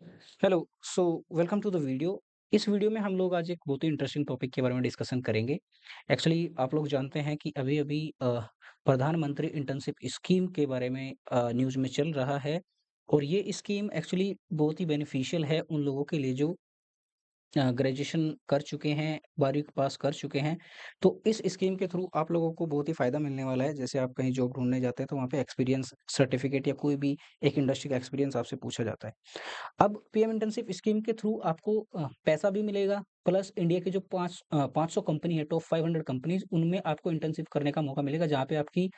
Hello so welcome to the video. इस video में हम लोग आज एक बहुत ही इंटरेस्टिंग टॉपिक के बारे में डिस्कशन करेंगे। एक्चुअली आप लोग जानते हैं कि अभी-अभी प्रधानमंत्री इंटर्नशिप स्कीम के बारे में न्यूज़ में चल रहा है और ये स्कीम एक्चुअली बहुत ही बेनिफिशियल है उन लोगों के लिए जो ग्रेजुएशन कर चुके हैं, 12वीं पास कर चुके हैं। तो इस स्कीम के थ्रू आप लोगों को बहुत ही फ़ायदा मिलने वाला है। जैसे आप कहीं जॉब ढूँढने जाते हैं तो वहाँ पे एक्सपीरियंस सर्टिफिकेट या कोई भी एक इंडस्ट्री का एक्सपीरियंस आपसे पूछा जाता है। अब पीएम इंटर्नशिप स्कीम के थ्रू आपको पैसा भी मिलेगा प्लस इंडिया की जो 500 कंपनी है, टॉप 500 कंपनीज़ उनमें आपको इंटर्नशिप करने का मौका मिलेगा, जहाँ पे आपकी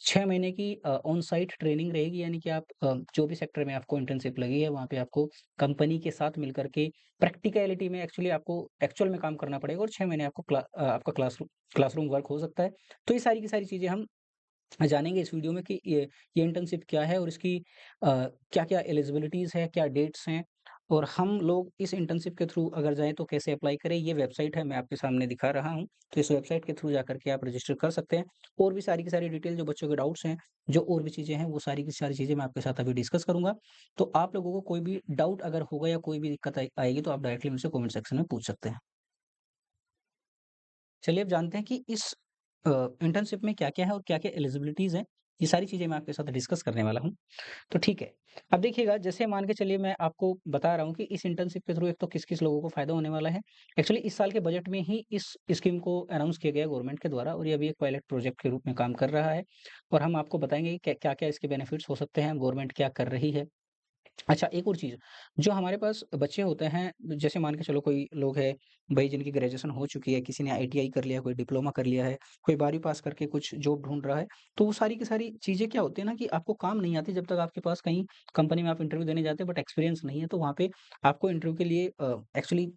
6 महीने की ऑन साइट ट्रेनिंग रहेगी। यानी कि आप जो भी सेक्टर में आपको इंटर्नशिप लगी है, वहाँ पे आपको कंपनी के साथ मिलकर के प्रैक्टिकैलिटी में एक्चुअली आपको एक्चुअल में काम करना पड़ेगा और 6 महीने आपको आपका क्लासरूम वर्क हो सकता है। तो ये सारी की सारी चीज़ें हम जानेंगे इस वीडियो में कि ये इंटर्नशिप क्या है और इसकी क्या-क्या एलिजिबिलिटीज़ है, क्या डेट्स हैं और हम लोग इस इंटर्नशिप के थ्रू अगर जाएँ तो कैसे अप्लाई करें। ये वेबसाइट है, मैं आपके सामने दिखा रहा हूँ। तो इस वेबसाइट के थ्रू जाकर के आप रजिस्टर कर सकते हैं और भी सारी की सारी डिटेल जो बच्चों के डाउट्स हैं, जो और भी चीज़ें हैं, वो सारी की सारी चीज़ें मैं आपके साथ अभी डिस्कस करूँगा। तो आप लोगों को कोई भी डाउट अगर होगा या कोई भी दिक्कत आएगी तो आप डायरेक्टली मुझसे कमेंट सेक्शन में पूछ सकते हैं। चलिए अब जानते हैं कि इस इंटर्नशिप में क्या-क्या है और क्या-क्या एलिजिबिलिटीज़ हैं। ये सारी चीज़ें मैं आपके साथ डिस्कस करने वाला हूँ। तो ठीक है। अब देखिएगा जैसे मान के चलिए मैं आपको बता रहा हूँ कि इस इंटर्नशिप के थ्रू एक तो किस-किस लोगों को फ़ायदा होने वाला है। एक्चुअली इस साल के बजट में ही इस स्कीम को अनाउंस किया गया है गवर्नमेंट के द्वारा और ये अभी एक पायलट प्रोजेक्ट के रूप में काम कर रहा है और हम आपको बताएँगे कि क्या-क्या इसके बेनिफिट्स हो सकते हैं, गवर्नमेंट क्या कर रही है। अच्छा, एक और चीज़, जो हमारे पास बच्चे होते हैं, जैसे मान के चलो कोई लोग हैं, भई जिनकी ग्रेजुएशन हो चुकी है, किसी ने आईटीआई कर लिया, कोई डिप्लोमा कर लिया है, कोई 12वीं पास करके कुछ जॉब ढूँढ रहा है, तो वो सारी की सारी चीज़ें क्या होती है ना कि आपको काम नहीं आती जब तक आपके पास कहीं कंपनी में आप इंटरव्यू देने जाते हैं बट एक्सपीरियंस नहीं है, तो वहाँ पे आपको इंटरव्यू के लिए एक्चुअली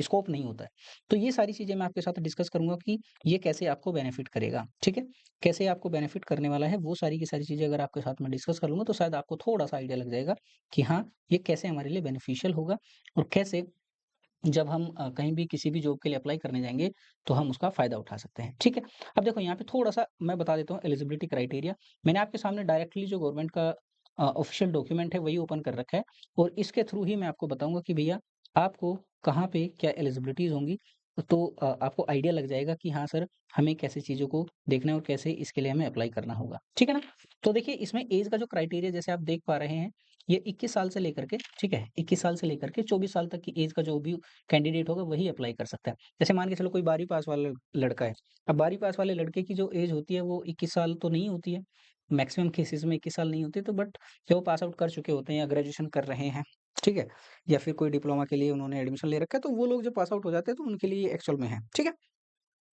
स्कोप नहीं होता है। तो ये सारी चीज़ें मैं आपके साथ डिस्कस करूँगा कि ये कैसे आपको बेनिफिट करेगा, ठीक है? कैसे आपको बेनिफिट करने वाला है, वो सारी की सारी चीज़ें अगर आपके साथ मैं डिस्कस कर लूँगा, तो शायद आपको थोड़ा-सा आइडिया लग जाएगा कि हाँ, ये कैसे हमारे लिए बेनिफिशियल होगा और कैसे जब हम कहीं भी किसी भी जॉब के लिए अप्लाई करने जाएँगे, तो हम उसका फ़ायदा उठा सकते हैं, ठीक है? अब देखो यहाँ पे थोड़ा-सा मैं बता देता हूँ एलिजिबिलिटी क्राइटेरिया। मैंने आपके सामने डायरेक्टली जो गवर्नमेंट का ऑफ़िशियल डॉक्यूमेंट है वही ओपन कर रखा है और इसके थ्रू ही मैं आपको बताऊँगा कि भैया आपको कहाँ पे क्या एलिजिबिलिटीज़ होंगी, तो आपको आइडिया लग जाएगा कि हाँ सर, हमें कैसे चीज़ों को देखना है और कैसे इसके लिए हमें अप्लाई करना होगा, ठीक है ना? तो देखिए इसमें ऐज का जो क्राइटेरिया जैसे आप देख पा रहे हैं, ये 21 साल से लेकर के ठीक है, 21 साल से लेकर के 24 साल तक की ऐज का जो भी कैंडिडेट होगा वही अप्लाई कर सकता है। जैसे मान के चलो कोई 12वीं पास वाला लड़का है, अब 12वीं पास वाले लड़के की जो ऐज होती है वो 21 साल तो नहीं होती है, मैक्सिमम केसेज़ में 21 साल नहीं होती तो बट जब वो पास आउट कर चुके होते हैं या ग्रेजुएशन कर रहे हैं, ठीक है? या फिर कोई डिप्लोमा के लिए उन्होंने एडमिशन ले रखा है, तो वो लोग जब पास आउट हो जाते हैं तो उनके लिए ये एक्चुअल में है, ठीक है?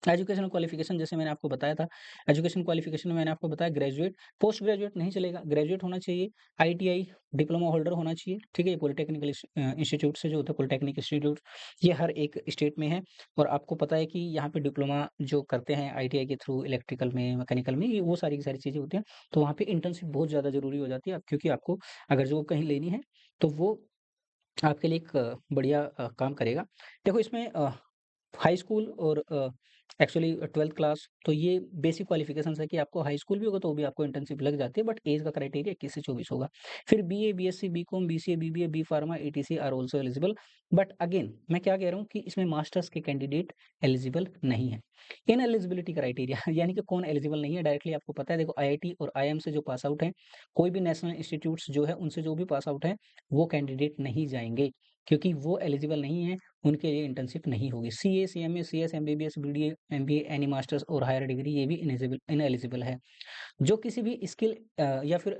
एजुकेशनल क्वालिफ़िकेशन जैसे मैंने आपको बताया था, एजुकेशन क्वालिफ़िकेशन में मैंने आपको बताया ग्रेजुएट, पोस्ट ग्रेजुएट नहीं चलेगा, ग्रेजुएट होना चाहिए, आईटीआई, डिप्लोमा होल्डर होना चाहिए, ठीक है? ये पॉलिटेक्निकल इंस्टीट्यूट से जो होता है पॉलिटेक्निक इंस्टीट्यूट, ये हर एक स्टेट में है और आपको पता है कि यहाँ पे डिप्लोमा जो करते हैं आईटीआई के थ्रू इलेक्ट्रिकल में, मैकेनिकल में, ये वो सारी की सारी चीज़ें होती हैं, तो वहाँ पे इंटर्नशिप बहुत ज़्यादा ज़रूरी हो जाती है, अब क्योंकि आपको अगर जॉब कहीं लेनी है, तो वो आपके लिए एक बढ़िया काम करेगा। देखो इसमें हाई स्कूल और एक्चुअली 12th क्लास तो ये बेसिक क्वालिफ़िकेशंस है कि आपको हाई स्कूल भी होगा तो भी आपको इंटर्नशिप लग जाती है बट ऐज का क्राइटेरिया 21 से 24 होगा। फिर BA, BSc, BCom, BCA, BBA, B pharma, ETC are also eligible but again मैं क्या कह रहा हूँ कि इसमें मास्टर्स के कैंडिडेट एलिजिबल नहीं है। इनएलिजिबिलिटी क्राइटेरिया यानी कि कौन एलिजिबल नहीं है डायरेक्टली आपको पता है देखो आईआईटी और आईआईएम से जो पास आउट हैं, कोई भी नेशनल इंस्टीट्यूट्स जो है उनसे जो भी पास आउट हैं, वो कैंडिडेट नहीं जाएँगे क्योंकि वो एलिजिबल नहीं है उनके लिए इंटर्नशिप नहीं होगी। CA, CMA, CS, MBBS, BDA, MBA, any masters और हायर डिग्री ये भी इनएलिजिबल है। जो किसी भी स्किल या फिर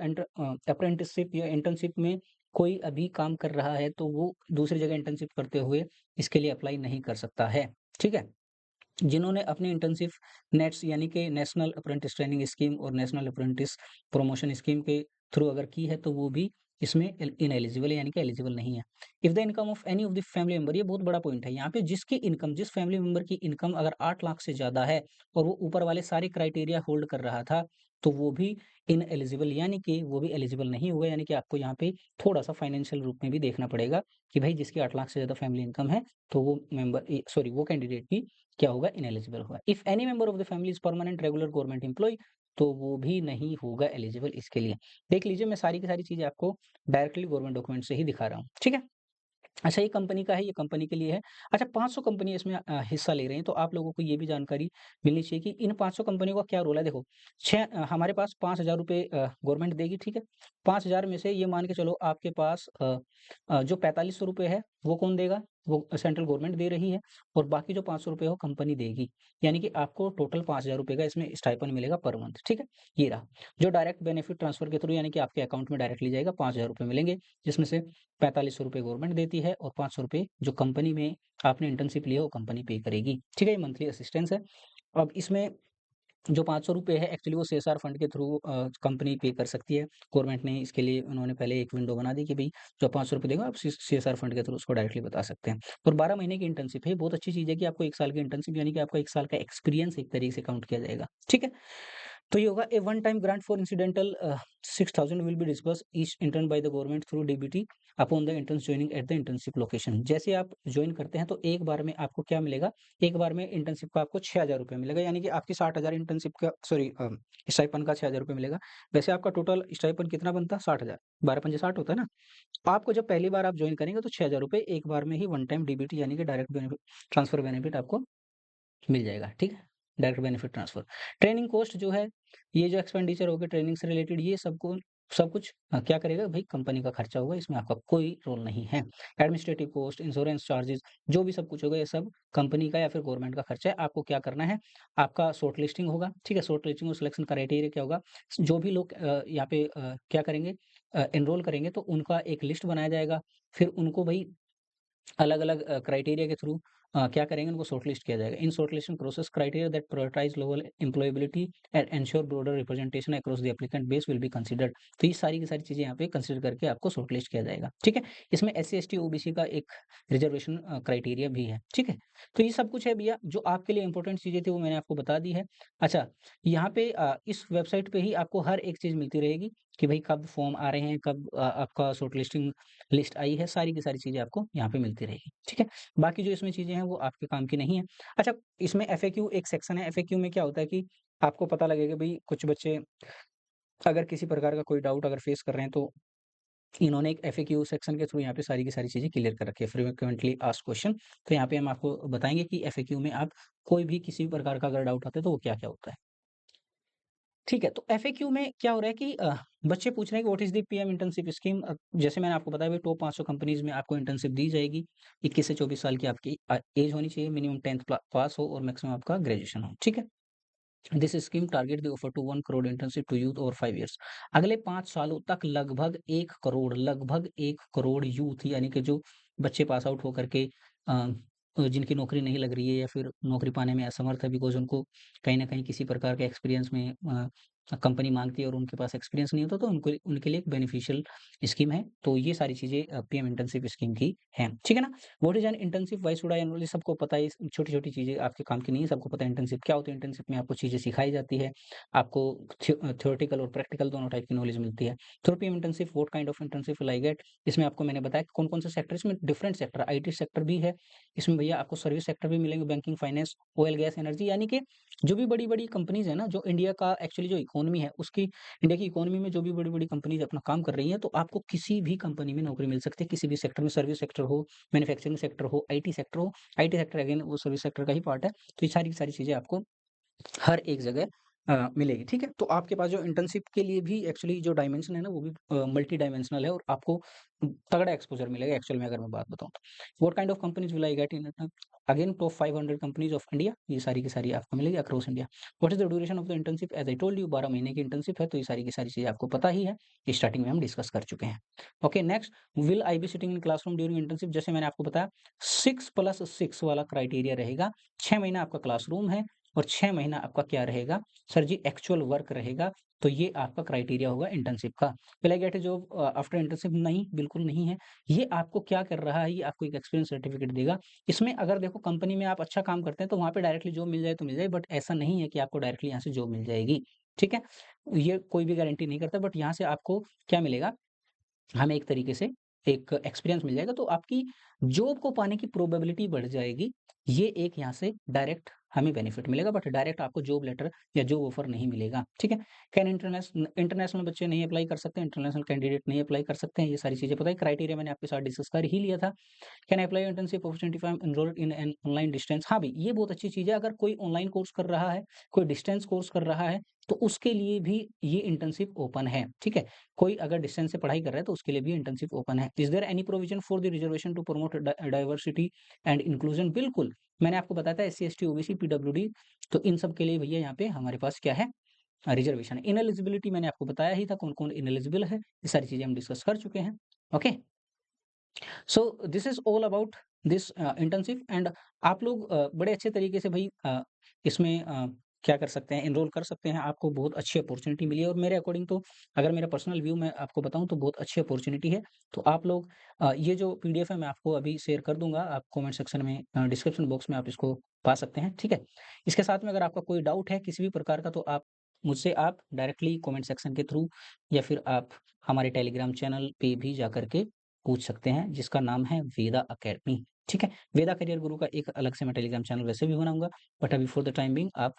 अप्रेंटिसशिप या इंटर्नशिप में कोई अभी काम कर रहा है, तो वो दूसरी जगह इंटर्नशिप करते हुए इसके लिए अप्लाई नहीं कर सकता है। ठीक है? जिन्होंने अपनी इंटर्नशिप नेट्स यानी कि नेशनल अप्रेंटिस ट्रेनिंग स्कीम और नेशनल अप्रेंटिस प्रमोशन स्कीम के थ्रू अगर की है तो वो भी इसमें इनएलिजिबल है यानी कि एलिजिबल नहीं है। If the income of any of the family member ये बहुत बड़ा पॉइंट है यहाँ पे जिसकी इनकम जिस फैमिली मेंबर की इनकम अगर 8 लाख से ज्यादा है और वो ऊपर वाले सारे क्राइटेरिया होल्ड कर रहा था तो वो भी इनएलिजिबल यानी कि वो भी एलिजिबल नहीं होगा यानी कि आपको यहाँ पे थोड़ा सा फाइनेंशियल रूप में भी देखना पड़ेगा कि भाई जिसकी 8 लाख से ज्यादा फैमिली इनकम है तो वो मेंबर सॉरी वो कैंडिडेट भी क्या होगा इनएलिजिबल होगा। If any member of the family is permanent regular government employ तो वो भी नहीं होगा एलिजिबल इसके लिए। देख लीजिए मैं सारी की सारी चीज़ें आपको डायरेक्टली गवर्नमेंट डॉक्यूमेंट से ही दिखा रहा हूँ, ठीक है? अच्छा ये कंपनी का है, ये कंपनी के लिए है। अच्छा 500 कंपनी इसमें हिस्सा ले रही हैं, तो आप लोगों को ये भी जानकारी मिलनी चाहिए कि इन 500 कंपनियों का क्या रोल है। देखो हमारे पास ₹5000 गवर्नमेंट देगी, ठीक है? 5000 में से ये मान के चलो आपके पास जो ₹4500 है, वो कौन देगा? वो सेंट्रल गवर्नमेंट दे रही है और बाकी जो ₹500 है, वो कंपनी देगी। यानी कि आपको टोटल ₹5000 का इसमें स्टाइपेंड मिलेगा पर मंथ, ठीक है? ये रहा। जो डायरेक्ट बेनिफिट ट्रांसफर के थ्रू यानी कि आपके अकाउंट में डायरेक्टली जाएगा ₹5000 मिलेंगे, जिसमें से ₹4500 गवर्नमेंट देती है और ₹500 जो कंपनी में आपने इंटर्नशिप लिया वो कंपनी पे करेगी। ठीक है? ये मंथली असिस्टेंस है। अब इसमें जो ₹500 है एक्चुअली वो सीएसआर फंड के थ्रू कंपनी पे कर सकती है। गवर्नमेंट ने इसके लिए उन्होंने पहले एक विंडो बना दी कि भई जो ₹500 देगा आप सीएसआर फंड के थ्रू उसको डायरेक्टली बता सकते हैं। और 12 महीने की इंटर्नशिप है, बहुत अच्छी चीज़ है कि आपको 1 साल की इंटर्नशिप यानी कि आपका 1 साल का एक्सपीरियंस एक तरीके से काउंट किया जाएगा। ठीक है? तो ये होगा a one time grant for इncidental 6000 will be disbursed each intern by the government through DBT upon the interns joining at the internship location. जैसे आप जॉइन करते हैं तो एक बार में आपको क्या मिलेगा? एक बार में इंटर्नशिप का आपको ₹6000 मिलेगा यानी कि आपकी 60,000 इंटर्नशिप का स्टाइपेंड का ₹6000 मिलेगा। वैसे आपका टोटल स्टाइपेंड कितना बनता है? 60,000 12 पंजे 60 होता है ना? आपको जब पहली बार आप जॉइन करेंगे तो ₹6000 एक बार में ही वन टाइम डीबीटी यानी कि डायरेक्ट बेनिफिट ट्रांसफर बेनिफिट आपको मिल जाएगा, ठीक है? Direct benefit transfer. Training cost जो है, ये जो एक्सपेंडिचर हो गए ट्रेनिंग से रिलेटेड ये सब कुछ क्या करेगा भई कंपनी का खर्चा होगा, इसमें आपका कोई रोल नहीं है। एडमिनिस्ट्रेटिव कॉस्ट, इंश्योरेंस चार्जेज़ जो भी सब कुछ होगा ये सब कंपनी का या फिर गवर्नमेंट का खर्चा है। आपको क्या करना है, आपका शॉर्ट लिस्टिंग होगा, ठीक है? शॉर्ट लिस्टिंग और सिलेक्शन क्राइटेरिया क्या होगा, जो भी लोग यहाँ पे क्या करेंगे एनरोल करेंगे तो उनका एक लिस्ट बनाया जाएगा। फिर उनको भई अलग-अलग क्राइटेरिया के थ्रू क्या करेंगे उनको शॉर्टलिस्ट किया जाएगा। In shortlisting process criteria that prioritize lower employability and ensure broader representation across the applicant base will be considered. तो ये सारी की सारी चीज़ें यहाँ पे कंसीडर करके आपको शॉर्टलिस्ट किया जाएगा, ठीक है? इसमें एससी, एसटी, ओबीसी का एक रिजर्वेशन क्राइटेरिया भी है, ठीक है? तो ये सब कुछ है भैया, जो आपके लिए इम्पोर्टेंट चीज़ें थी वो मैंने आपको बता दी है। अच्छा, यहाँ पे इस वेबसाइट पे ही आपको हर एक चीज़ मिलती रहेगी कि भई कब फॉर्म आ रहे हैं, कब आपका शॉर्टलिस्टिंग लिस्ट आई है, सारी की सारी चीज़ें आपको यहाँ पे मिलती रहेगी, ठीक है? बाकी जो इसमें चीज़ें हैं वो आपके काम की नहीं है। अच्छा इसमें एफएक्यू एक सेक्शन है, एफएक्यू में क्या होता है कि आपको पता लगेगा भई कुछ बच्चे अगर किसी प्रकार का कोई डाउट अगर फेस कर रहे हैं तो इन्होंने एक एफएक्यू सेक्शन के थ्रू यहाँ पे सारी की सारी चीज़ें क्लियर कर रखी है, फ्रीक्वेंटली आस्क्ड क्वेश्चन। तो यहाँ पे हम आपको बताएँगे कि एफएक्यू में आप कोई भी किसी भी प्रकार का अगर डाउट आता है तो वो क्या-क्या होता है। ठीक है, तो एफएक्यू में क्या हो रहा है कि बच्चे पूछ रहे हैं कि what is the PM internship scheme जैसे मैंने आपको बताया भाई टॉप 500 कंपनीज़ में आपको इंटर्नशिप दी जाएगी। 21 से 24 साल की आपकी एज होनी चाहिए, मिनिमम 10th पास हो और मैक्सिमम आपका ग्रेजुएशन हो, ठीक है? This scheme target the offer to 1 crore internship to youth over 5 years. अगले 5 सालों तक लगभग 1 करोड़ यूथ यानी कि जो बच्चे पास आउट होकर के जिनकी नौकरी नहीं लग रही है या फिर नौकरी पाने में असमर्थ है बिकॉज़ उनको कहीं न कहीं किसी प्रकार के एक्सपीरियंस में कंपनी माँगती है और उनके पास एक्सपीरियंस नहीं होता तो उनको उनके लिए एक बेनिफिशियल स्कीम है। तो ये सारी चीज़ें पीएम इंटर्नशिप स्कीम की हैं, ठीक है ना? What is an internship? Why should I enrol? ये सबको पता है, छोटी-छोटी चीज़ें आपके काम की नहीं है, सबको पता है इंटर्नशिप क्या होती है। इंटर्नशिप में आपको चीज़ें सिखाई जाती है, आपको थ्योरेटिकल और प्रैक्टिकल दोनों टाइप की नॉलेज मिलती है। Through PM internship what kind of internship will I get? इसमें आपको मैंने बताया कि कौन-कौन से सेक्टर इसमें डिफरेंट सेक्टर आईटी सेक्टर भी है, इसमें भैया आपको सर्विस सेक्टर भी मिलेंगे, banking, finance, oil, gas, energy यानी कि जो भी बड़ी-बड़ी कंपनीज़ हैं ना, जो इंडिया का एक्चुअली जो इकोनॉमी है, उसकी इंडिया की इकोनॉमी में जो भी बड़ी-बड़ी कंपनीज़ अपना काम कर रही हैं, तो आपको किसी भी कंपनी में नौकरी मिल सकती है, किसी भी सेक्टर में, सर्विस सेक्टर हो, मैन्युफैक्चरिंग सेक्टर हो, आईटी सेक्टर हो। आईटी सेक्टर अगेन वो सर्विस सेक्टर का ही पार्ट है। तो ये सारी की सारी चीज़ें आपको हर एक जगह मिलेगी, ठीक है? तो आपके पास जो इंटर्नशिप के लिए भी एक्चुअली जो डायमेंशन है ना, वो भी मल्टी डायमेंशनल है और आपको तगड़ा एक्सपोज़र मिलेगा एक्चुअल में अगर मैं बात बताऊँ तो। What kind of companies will I get in return? Again top 500 companies of India, ये सारी की सारी आपको मिलेगी across India. What is the duration of the internship? As I told you 12 महीने की इंटर्नशिप है, तो ये सारी की सारी चीज़ें आपको पता ही है, स्टार्टिंग में हम डिस्कस कर चुके हैं। Okay next, will I be sitting in classroom during internship? जैसे मैंने आपको बताया 6+6 वाला क्राइटेरिया रहेगा। 6 महीना आपका क्लासरूम है और 6 महीना आपका क्या रहेगा? सर जी एक्चुअल वर्क रहेगा, तो ये आपका क्राइटेरिया होगा इंटर्नशिप का। Will I get a job after internship? नहीं, बिल्कुल नहीं है। ये आपको क्या कर रहा है, ये आपको एक एक्सपीरियंस सर्टिफिकेट देगा। इसमें अगर देखो कंपनी में आप अच्छा काम करते हैं, तो वहाँ पे डायरेक्टली जॉब मिल जाए तो मिल जाए, बट ऐसा नहीं है कि आपको डायरेक्टली यहाँ से जॉब मिल जाएगी, ठीक है? ये कोई भी गारंटी नहीं करता बट यहाँ से आपको क्या मिलेगा? हमें एक तरीके से एक एक्सपीरियंस मिल जाएगा, तो आपकी जॉब को पाने की प्रोबेबिलिटी बढ़ जाएगी। ये एक यहाँ से डायरेक्ट हमें बेनिफिट मिलेगा, बट डायरेक्ट आपको जॉब लेटर या जॉब ऑफर नहीं मिलेगा, ठीक है? कैन इंटरनेशनल बच्चे नहीं अप्लाई कर सकते, इंटरनेशनल कैंडिडेट नहीं अप्लाई कर सकते हैं, ये सारी चीज़ें पता है, क्राइटेरिया मैंने आपके साथ डिस्कस कर ही लिया था। Can apply internship opportunity if I am enrolled in an online distance. हाँ भाई, ये बहुत अच्छी चीज़ है, अगर कोई ऑनलाइन कोर्स कर रहा है, कोई डिस्टेंस कोर्स कर रहा है, तो उसके लिए भी ये इंटर्नशिप ओपन है, ठीक है? कोई अगर डिस्टेंस से पढ़ाई कर रहा है, तो उसके लिए भी इंटर्नशिप ओपन है। Is there any provision for the reservation to promote diversity and inclusion? बिल्कुल, मैंने आपको बताया था एससी, एसटी, ओबीसी, पीडब्ल्यूडी, तो इन सब के लिए भैया यहाँ पे हमारे पास क्या है? रिजर्वेशन है। इनएलिजिबिलिटी मैंने आपको बताया ही था, कौन-कौन इनएलिजिबल है, ये सारी चीज़ें हम डिस्कस कर चुके हैं। Okay? So this is all about this internship and आप लोग बड़े अच्छे तरीके से भाई इसमें क्या कर सकते हैं, एनरोल कर सकते हैं, आपको बहुत अच्छी अपॉर्चुनिटी मिली है, और मेरे अकॉर्डिंग तो अगर मेरा पर्सनल व्यू मैं आपको बताऊं तो बहुत अच्छी अपॉर्चुनिटी है। तो आप लोग ये जो पीडीएफ है मैं आपको अभी शेयर कर दूंगा, आप कमेंट सेक्शन में डिस्क्रिप्शन बॉक्स में आप इसको पा सकते हैं, ठीक है? इसके साथ में अगर आपका कोई डाउट है किसी भी प्रकार का, तो आप मुझसे आप डायरेक्टली कमेंट सेक्शन के थ्रू या फिर आप हमारे टेलीग्राम चैनल पे भी जा करके पूछ सकते हैं, जिसका नाम है वेदा अकेडमी, ठीक है? वेदा करियर गुरु का एक अलग से मैं टेलीग्राम चैनल वैसे भी बनाऊँगा, बट अभी फॉर द टाइम बीइंग आप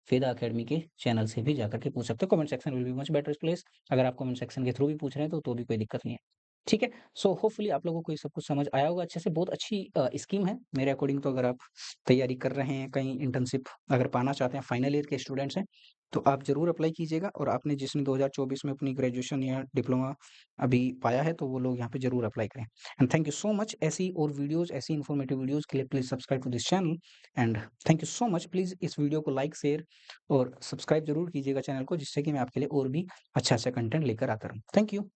वेदा अकेडमी के चैनल से भी जाकर के पूछ सकते हो। Comment section will be much better place. अगर आप कमेंट सेक्शन के थ्रू भी पूछ रहे हैं तो भी कोई दिक्कत नहीं है, ठीक है? सो होपफुली आप लोगों को ये सब कुछ समझ आया होगा अच्छे से। बहुत अच्छी स्कीम है मेरे अकॉर्डिंग तो। अगर आप तैयारी कर रहे हैं, कहीं इंटर्नशिप अगर पाना चाहते हैं, फाइनल ईयर के स्टूडेंट्स हैं, तो आप ज़रूर अप्लाई कीजिएगा। और आपने जिसने 2024 में अपनी ग्रेजुएशन या डिप्लोमा अभी पाया है, तो वो लोग यहाँ पे ज़रूर अप्लाई करें। And thank you so much. ऐसी और वीडियोज़, ऐसी इन्फॉर्मेटिव वीडियोज़ के लिए please subscribe to this channel and thank you so much. Please इस वीडियो को लाइक, शेयर और सब्सक्राइब ज़रूर कीजिएगा चैनल को, जिससे कि मैं आपके लिए और भी अच्छा-अच्छा कंटेंट लेकर आता रहूँ। Thank you.